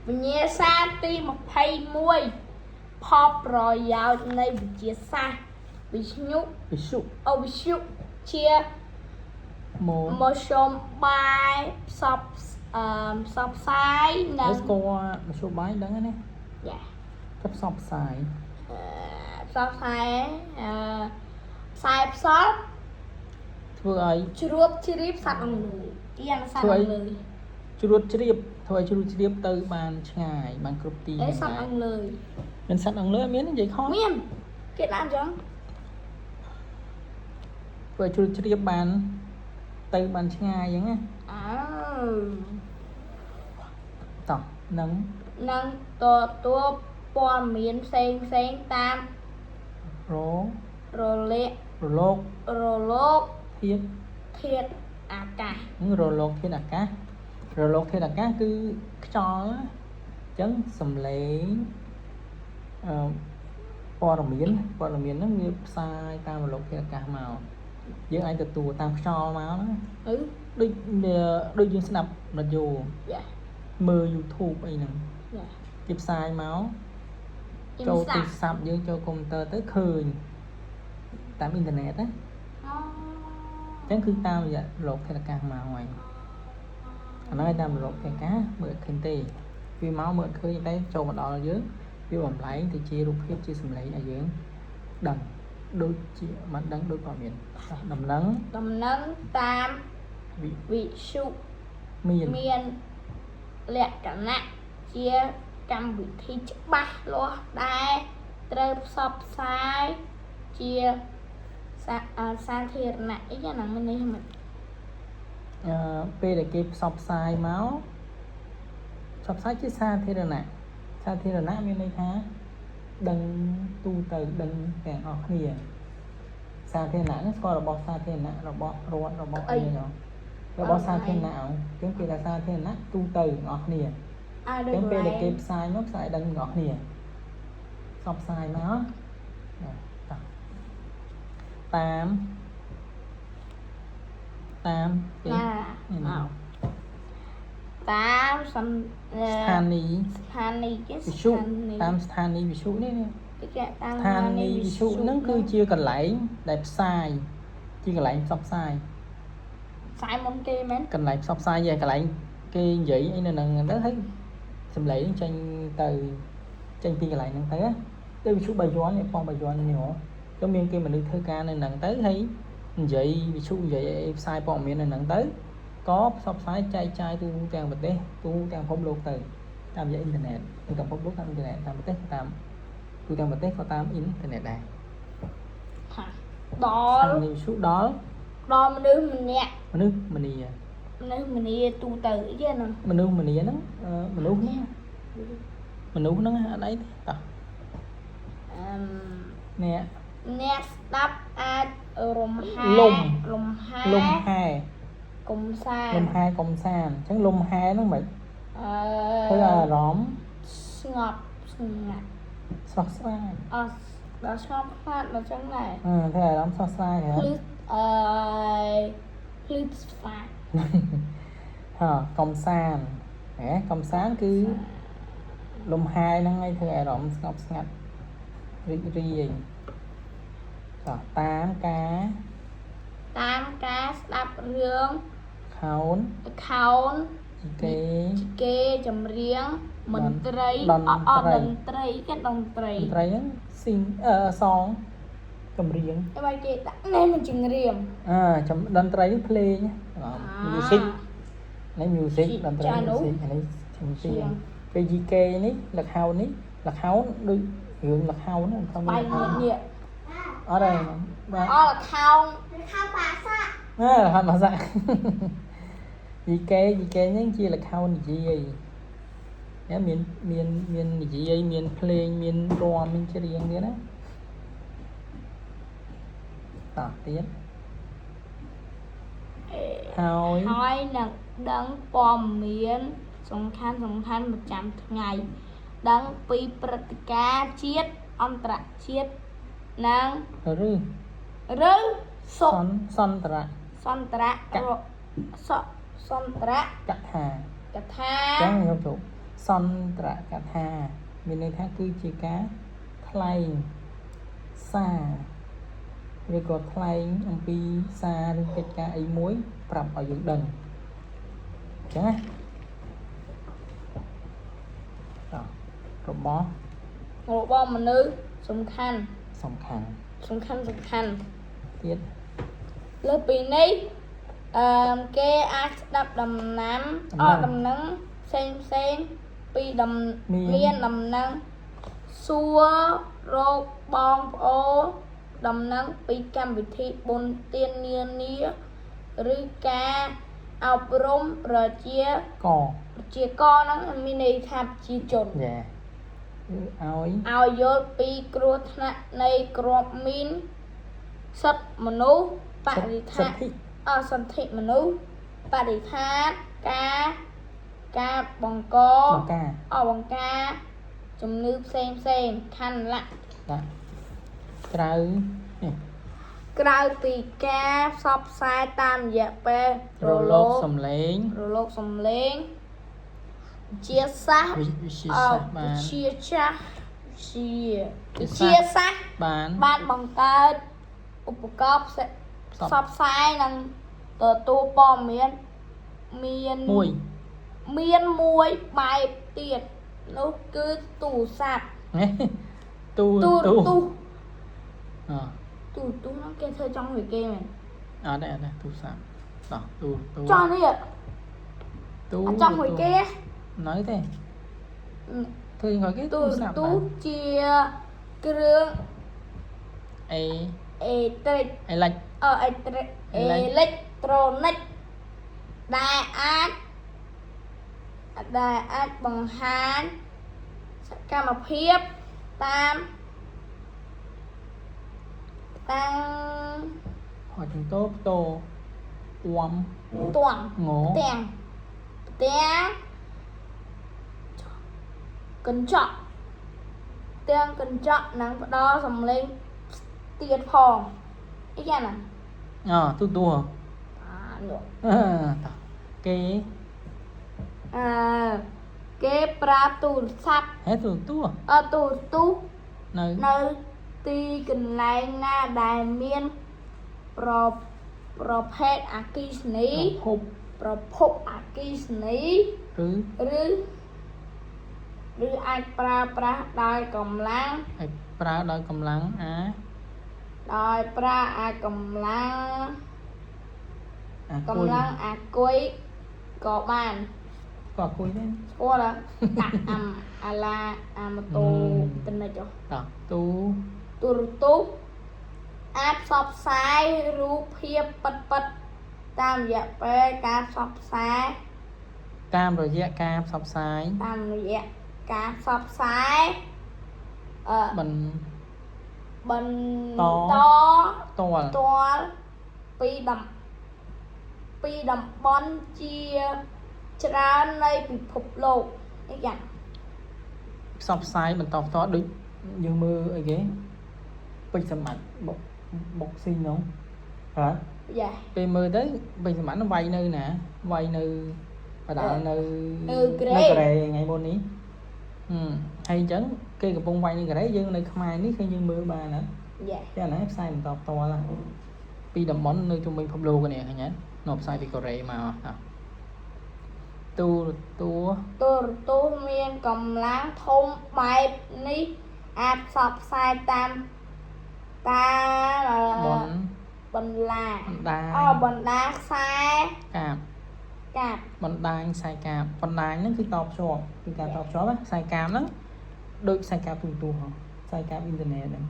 វិញ្ញាសាទី21ផលប្រយោជន៍នៃវិទ្យាសាស្ត្រវិទ្យុជាមធ្យោបាយផ្សព្វផ្សាយនិងស្គាល់មធ្យោបាយដឹងណាយ៉ាផ្សព្វផ្សាយផ្សព្វផ្សាយផ្សាយផ្សព្វធ្វើឲ្យជ្រួបជ្រាបសត្វអង្លឺយ៉ាងសត្វអង្លឺជ្រួបជ្រាបធ្វើឲ្យជ្រួបជ្រាបទៅបានឆ្ងាយបានគ្រប់ទីសត្វអង្លឺមានសត្វអង្លឺមាននិយាយខុសមានគេដាក់អញ្ចឹងធ្វើជ្រួបជ្រាបបានទៅបានឆ្ងាយអញ្ចឹងណាតោះនឹងទទួលព័ត៌មានផ្សេងតាមរលកធាតុអាកាសរលកធាតុអាកាសគឺខ្យល់អញ្ចឹងសំឡេងព័ត៌មានហ្នឹងវាផ្សាយតាមរលកធាតុអាកាសមកយើងអាចទទួលតាមខ្យល់មកណាដូចយើងស្ដាប់រ៉ាឌីយ៉ូមើល YouTube អីហ្នឹងគេផ្សាយមកចូលទូរស័ព្ទយើងចូលកុំព្យូទ័រទៅឃើញតាមអ៊ីនធឺណិតណាអញ្ចឹងគឺតាមរយៈរលកធាតុអាកាសមកហើយអាហ្នឹងឯងតាមរលកធាតុអាកាសមើលឃើញទេវាមកមើលឃើញតែចូលមកដល់យើងវាបំលែងទៅជារូបភាពជាសម្លេងឲ្យយើងដឹងដូចជាមិនដឹងដូចក៏មានដំណឹងតាមវិទ្យុមានលក្ខណៈជាកម្មវិធីច្បាស់លាស់ដែលត្រូវផ្សព្វផ្សាយជាសាធារណៈអីយ៉ាងណាមិននេះមិនពេលដែលគេផ្សព្វផ្សាយមកផ្សព្វផ្សាយជាសាធារណៈមានន័យថាដឹងទូទៅដឹងទាំងអស់គ្នាសាធារណៈហ្នឹងស្គាល់របស់សាធារណៈរបស់រដ្ឋរបស់អីហ្នឹងរបស់សាធារណៈអញ្ចឹងគេថាសាធារណៈទូទៅទាំងអស់គ្នាអញ្ចឹងពេលដែលគេផ្សាយមកផ្សាយដឹងទាំងអស់គ្នាផ្សព្វផ្សាយមកតាមគេតាមស្ថានីយវិទ្យុតាមស្ថានីយវិទ្យុនេះស្ថានីយវិទ្យុហ្នឹងគឺជាកន្លែងដែលផ្សាយជាកន្លែងផ្សព្វផ្សាយមុនគេមែនក ន្លែងផ្សព្វផ្សាយជាកន្លែងគេនិយាយអីនៅហ្នឹងទៅហើយសម្លេងចេញពីកន្លែងហ្នឹងទៅដូចវិទ្យុបាយ័ននេះផងបាយ័ននេះហ៎ក៏មានគេមនុស្សធ្វើការនៅហ្នឹងទៅហើយនិយាយវិទ្យុនិយាយអីផ្សាយព័ត៌មាននៅហ្នឹងទៅក៏ផ្សព្វផ្សាយចែកចាយទូទាំងប្រទេសទូទាំងពិភពលោកទៅតាមរយៈអ៊ីនធឺណិតទូទាំងពិភពលោកតាមអ៊ីនធឺណិតតាមប្រទេសតាមទូទាំងប្រទេសក៏តាមអ៊ីនធឺណិតដែរដល់មនុស្សម្នាក់មនុស្សម្នាទូទៅអីហ្នឹងមនុស្សម្នាហ្នឹងមនុស្សហ្នឹងអត់អីទេតោះអ្នកស្ដាប់អាចរំហែកំសាន្តអញ្ចឹងលំហែហ្នឹងមិនធ្វើអារម្មណ៍ស្ងប់ស្ងាត់ស្រស់ស្រាយដល់ស្ងប់ស្ងាត់មកចឹងដែរធ្វើអារម្មណ៍ស្រស់ស្រាយហ៎ភ្លឺស្វាយកំសាន្តកំសាន្តគឺលំហែហ្នឹងឯងធ្វើអារម្មណ៍ស្ងប់ស្ងាត់រីករាយតាមការស្ដាប់រឿងខោនគេចម្រៀងមន្ត្រីតន្ត្រីហ្នឹងសងចម្រៀងហើយគេដាក់នេះមិនចម្រៀងតន្ត្រីភ្លេងmusic នេះ music តន្ត្រី music នេះចម្រៀងពេល GK នេះលក្ខោនដូចរឿងលក្ខោនហ្នឹងបាយនេះអត់ទេបាទលក្ខោនបាសាក់លក្ខោនបាសាក់ GK ហ្នឹងជាលក្ខោននិយាយមាននិយាយមានភ្លេងមានរាំមានច្រៀងទៀតណាតោះទៀតហើយនឹងដឹងព័ត៌មានសំខាន់ប្រចាំថ្ងៃដឹងពីព្រឹត្តិការណ៍ជាតិអន្តរជាតិនិងឬសន្តរៈកថាចឹងយកទៅ សន្ទរកថាមានន័យថាគឺជាការថ្លែងសារឬក៏ថ្លែងអំពីសារឬកិច្ចការអីមួយប្រាប់ឲ្យយើងដឹងអញ្ចឹងណារបស់មនុស្សសំខាន់ទៀតលើពីនេះគេអាចស្ដាប់ដំណឹងផ្សេងពីមានដំណឹងសួររកបងប្អូនដំណឹងពីកម្មវិធីបុណ្យទាននានាឬការអប់រំប្រជាហ្នឹងមានន័យថាប្រជាជនឲ្យយល់ពីគ្រោះថ្នាក់នៃគ្រាប់មីនសិទ្ធិមនុស្សបរិស្ថានសន្ធិមនុស្សបរិស្ថានការបង្ការជំងឺផ្សេងខណ្ឌលក្ខក្រៅពីការផ្សព្វផ្សាយតាមរយៈពេលរលកសំឡេងជាសាសបានបង្កើតឧបករណ៍ផ្សព្វផ្សាយនិងទទួលព័ត៌មានមានមួយបែបទៀតនោះគឺទូរស័ព្ទទូរទស្សន៍ហ្នឹងគេធ្វើចង់មួយគេមែនអត់ទេទូរស័ព្ទទូចង់នេះចង់មួយគេនៅទេធ្វើឲ្យគេទូរស័ព្ទជាគ្រឿងអេឡិចត្រូនិកដែលអាចបង្ហាញសកម្មភាពតាមហត់ចំតោផ្ទោពាំទាំងកញ្ចក់នឹងផ្ដល់សំឡេងទៀតផងអីយ៉ាងណាទូគេប្រើទូរស័ព្ទទូរទស្សន៍នៅទីកន្លែងណាដែលមានប្រភេទអគ្គិសនីប្រភពអគ្គិសនីឬអាចប្រើប្រាស់ដោយកម្លាំងអាគុយក៏បានក៏គុយដែរស្គាល់ដាក់អាឡាម៉ូតូតនិចទូរទស្សន៍អាចផ្សព្វផ្សាយរូបភាពពិតតាមរយៈពេលការផ្សព្វផ្សាយតាមរយៈការផ្សព្វផ្សាយបន្តពីតំបន់ជាច្រើននៃពិភពលោកអីយ៉ាងផ្សព្វផ្សាយបន្តផ្ទាល់ដូចយើងមើលអីគេពេជ្រសម្បត្តិបុកស៊ីនោះពេលមើលទៅពេជ្រសម្បត្តិនឹងវាយនៅណាវាយនៅបដាល់នៅកូរ៉េថ្ងៃមុននេះហើយអញ្ចឹងគេកំពុងវាយនៅកូរ៉េយើងនៅខ្មែរនេះឃើញយើងមើលបានណាចាណាផ្សាយបន្តផ្ទាល់ពីតំបន់នៅជុំវិញពិភពលោកនេះឃើញណាផ្សាយពីកូរ៉េមកទូរទស្សន៍មានកម្លាំងធំបែបនេះអាចផ្សព្វផ្សាយតាមបណ្ដាខ្សែកាបបណ្ដាញខ្សែកាបបណ្ដាញហ្នឹងគឺតភ្ជាប់គឺការតភ្ជាប់ខ្សែកាបហ្នឹងដូចខ្សែកាបទូរទស្សន៍ខ្សែកាបអ៊ីនធឺណិតហ្នឹង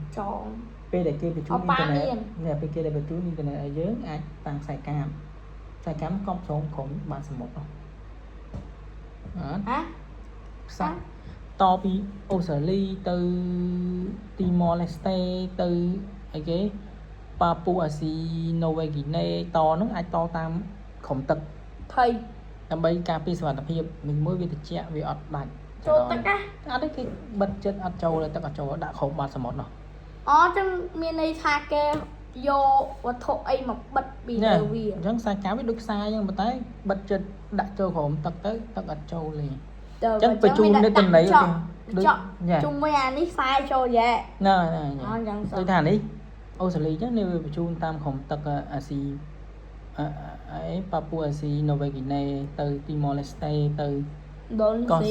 ពេលដែលគេបញ្ជូនអ៊ីនធឺណិតពេលគេដែលបញ្ជូនអ៊ីនធឺណិតឲ្យយើងអាចតាំងខ្សែកាបកប់ស្រោមក្រុមបានសមុទ្រខ្សែតពីអូស្ត្រាលីទៅទីម៉ូឡេស្តេទៅអីគេប៉ាពូអាស៊ីណូវេហ្គីណេតហ្នឹងអាចតតាមក្រុមទឹកថៃដើម្បីការពារសុវត្ថិភាពនឹងមួយវាត្រជាក់វាអត់ដាច់ចូលទឹកអត់ទេគេបិទចិត្តអត់ចូលទឹកអត់ចូលដាក់ក្រុមបាត់សមុទ្រនោះចឹងមានន័យថាគេយកវត្ថុអីមកបិទពីលើវាអញ្ចឹងខ្សែកាបវាដូចខ្សែអញ្ចឹងប៉ុន្តែបិទចិត្តដាក់ចូលក្រុមទឹកទៅទឹកអត់ចូលទេ Chắc phải chun để tuần đấy chung với anh ấy sai cho vậy nè tôi thà đi ô xử lý chắc nếu phải chun tam khổng tật asi ấy Papua asi Nova Guinea từ Timor Leste từ con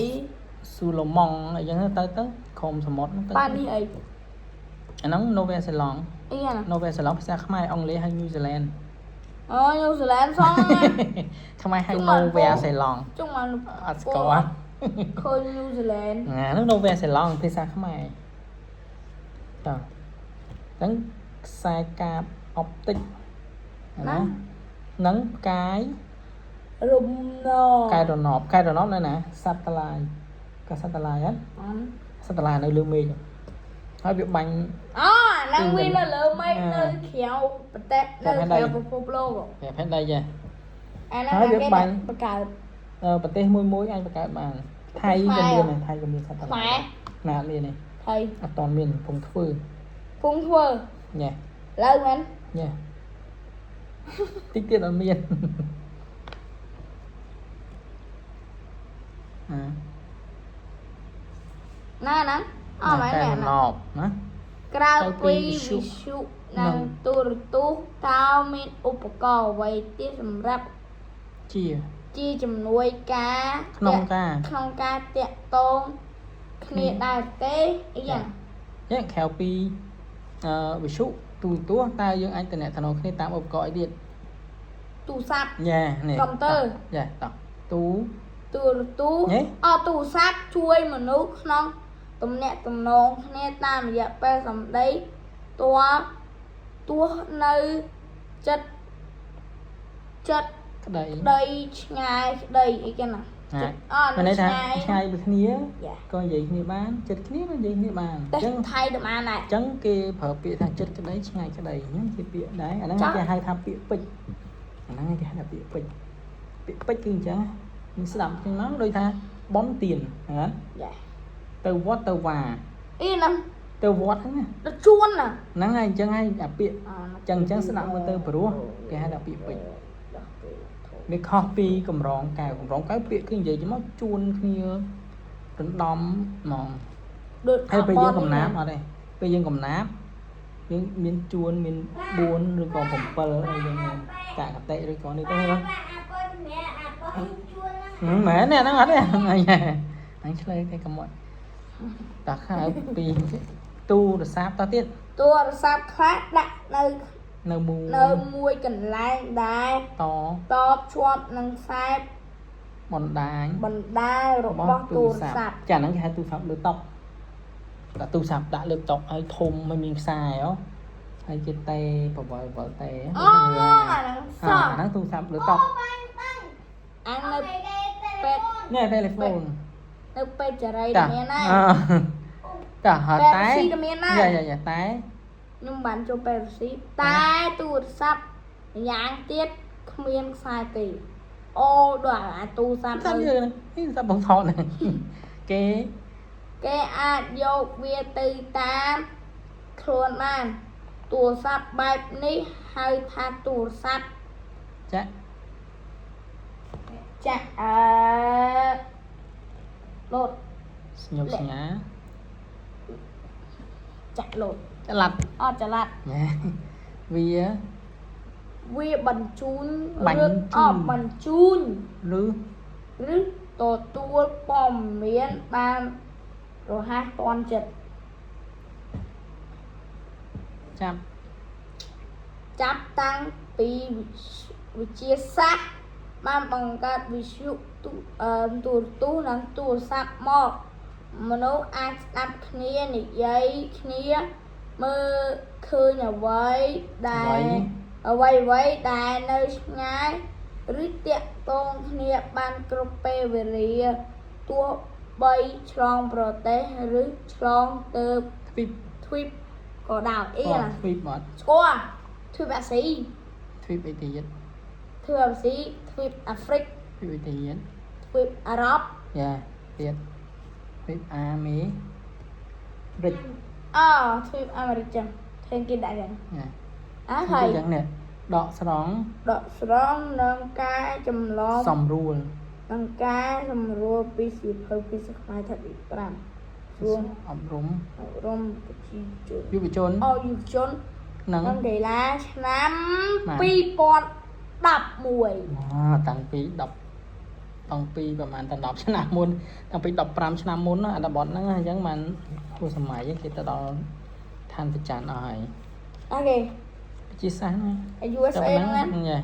Solomon ấy chẳng tới khom sầm mót nó tới ấy nó Nova Zealand Nova Zealand sẽ không ai ông lấy hay New Zealand New Zealand xong không ai hay Nova Zealand chung mà có khơi New Zealand nó Nova Zealand thì sao không ai rồi đánh sai cáp optic nắng cái cái rồi nó này nè satellite cái satellite á satellite nơi lương mi hỏi việc bánh năng vi là lơ mây nơi khéo nơi khéo phục lô đẹp hết đây vậy hỏi việc bánh bật tê môi anh bật bạn thay cái miền này thay cái miền satellite nè miền này thay toàn miền phùng phơ nhẹ lâu anh nhẹ tích tiết ở miền nè nè cái nọp nè Krau pi visu nang turtu taoមានឧបករណ៍អ្វីទៀតសម្រាប់ជាជំនួយការក្នុងការតាក់ទងគ្នាដែរទេអីយ៉ាងខែពីវិសុទូតើយើងអាចតំណគ្នាតាមឧបករណ៍អីទៀតទូរស័ព្ទនេះកុំព្យូទ័រតទូរទស្សន៍ទូរស័ព្ទជួយមនុស្សក្នុងទំនាក់ទំនងគ្នាតាមរយៈពេលសម្ដីទោះនៅចិត្តក្តីឆ្ងាយក្តីអីគេណាមិនន័យថាឆ្ងាយពីគ្នាក៏និយាយគ្នាបានចិត្តគ្នាក៏និយាយគ្នាបានអញ្ចឹងថៃតែបានដែរអញ្ចឹងគេប្រើពាក្យថាចិត្តក្តីឆ្ងាយក្តីហ្នឹងជាពាក្យដែរអាហ្នឹងគេហៅថាពាក្យពេចន៍អាហ្នឹងគេហៅថាពាក្យពេចន៍គឺអញ្ចឹងmìnhស្ដាប់ហ្នឹងដូចថាបនទៀនហ្នឹងទៅវត្តទៅវាអីណាទៅវត្តហ្នឹងទៅជួនណាហ្នឹងហើយអញ្ចឹងហើយអាពាក្យអញ្ចឹងស្ដាប់មើលទៅព្រោះគេហៅថាពាក្យពេចន៍វាខុសពីកម្រងកៅពាក្យគឺនិយាយទៅមកជួនគ្នារំដំហ្មងហើយពេលយើងកំណាព្យអត់ទេពេលយើងកំណាព្យយើងមានជួនមាន4ឬក៏7ហើយយើងកាកតេឬក៏នេះទៅហ្នឹងមែនហ្នឹងអត់ទេអញឆ្លើយតែកំត់តាខៅពីទូរស័ព្ទតទៀតទូរស័ព្ទខ្លះដាក់នៅមួយកន្លែងដែរតបជាប់នឹងខ្សែបណ្ដាញរបស់ទូរស័ព្ទចាហ្នឹងគេហៅទូរស័ព្ទលើតុដាក់ទូរស័ព្ទដាក់លើតុឲ្យធំឲ្យមានខ្សែហើយគេតេបវល់តេហ្នឹងទូរស័ព្ទលើតុអាននៅពេទ្យនេះ telephone នៅពេទ្យចរិយមានហើយតែមានហើយយ៉ាតែខ្ញុំបានចូលពេទ្យស៊ីតែទូរស័ព្ទយ៉ាងទៀតគ្មានខ្សែទេអូដល់អាទូរស័ព្ទទៅនេះស័ព្ទបងថតគេអាចយកវាទៅតាមខ្លួនបានទូរស័ព្ទបែបនេះហៅថាទូរស័ព្ទចាក់ឡូតសញ្ញាចាក់ឡូតចល័តចល័តវាបញ្ជូនបញ្ជូនឬទទួលព័ត៌មានបានរហ័សទាន់ចិត្តចាប់តាំងពីវិទ្យាសាស្ត្របានបង្កើតវិទ្យុទូរទស្សន៍និងទូរស័ព្ទមកមនុស្សអាចស្ដាប់គ្នានិយាយគ្នាមើលឃើញអ្វីដែលនៅឆ្ងាយឬតាក់ទងគ្នាបានគ្រប់ពេលវេលាទោះបីឆ្លងប្រទេសឬឆ្លងទៅទ្វីបក៏ដោយអីណាទ្វីបអត់ស្គាល់ទ្វីបអាស៊ីទ្វីបអីទៀតទ្វីបអាស៊ីទ្វីបអាហ្វ្រិកទ្វីបអីទៀតទ្វីបអារ៉ុបទៀតទ្វីបអាមេរិកទ្វីបអាមេរិកចឹងធ្វើគេដាក់ចឹងហើយចឹងនេះដកស្រង់នឹងការចម្លងសំរួល អង្គការសម្រួលពីសិភៅពីសខ្មែរថាទី5សួង អប់រំ រំប្រជាជន យុវជន អយុវជន និង និងកីឡាឆ្នាំ បាទ 2011 តាំងពីប្រហែលតែ10ឆ្នាំមុនតាំងពី15ឆ្នាំមុនណាអាដបតហ្នឹងអញ្ចឹងបានគួរសម័យគេទៅដល់ឋានប្រច័នអស់ហើយ អូខេ ជាសាសន៍ណា USA ហ្នឹងណា ញ៉ា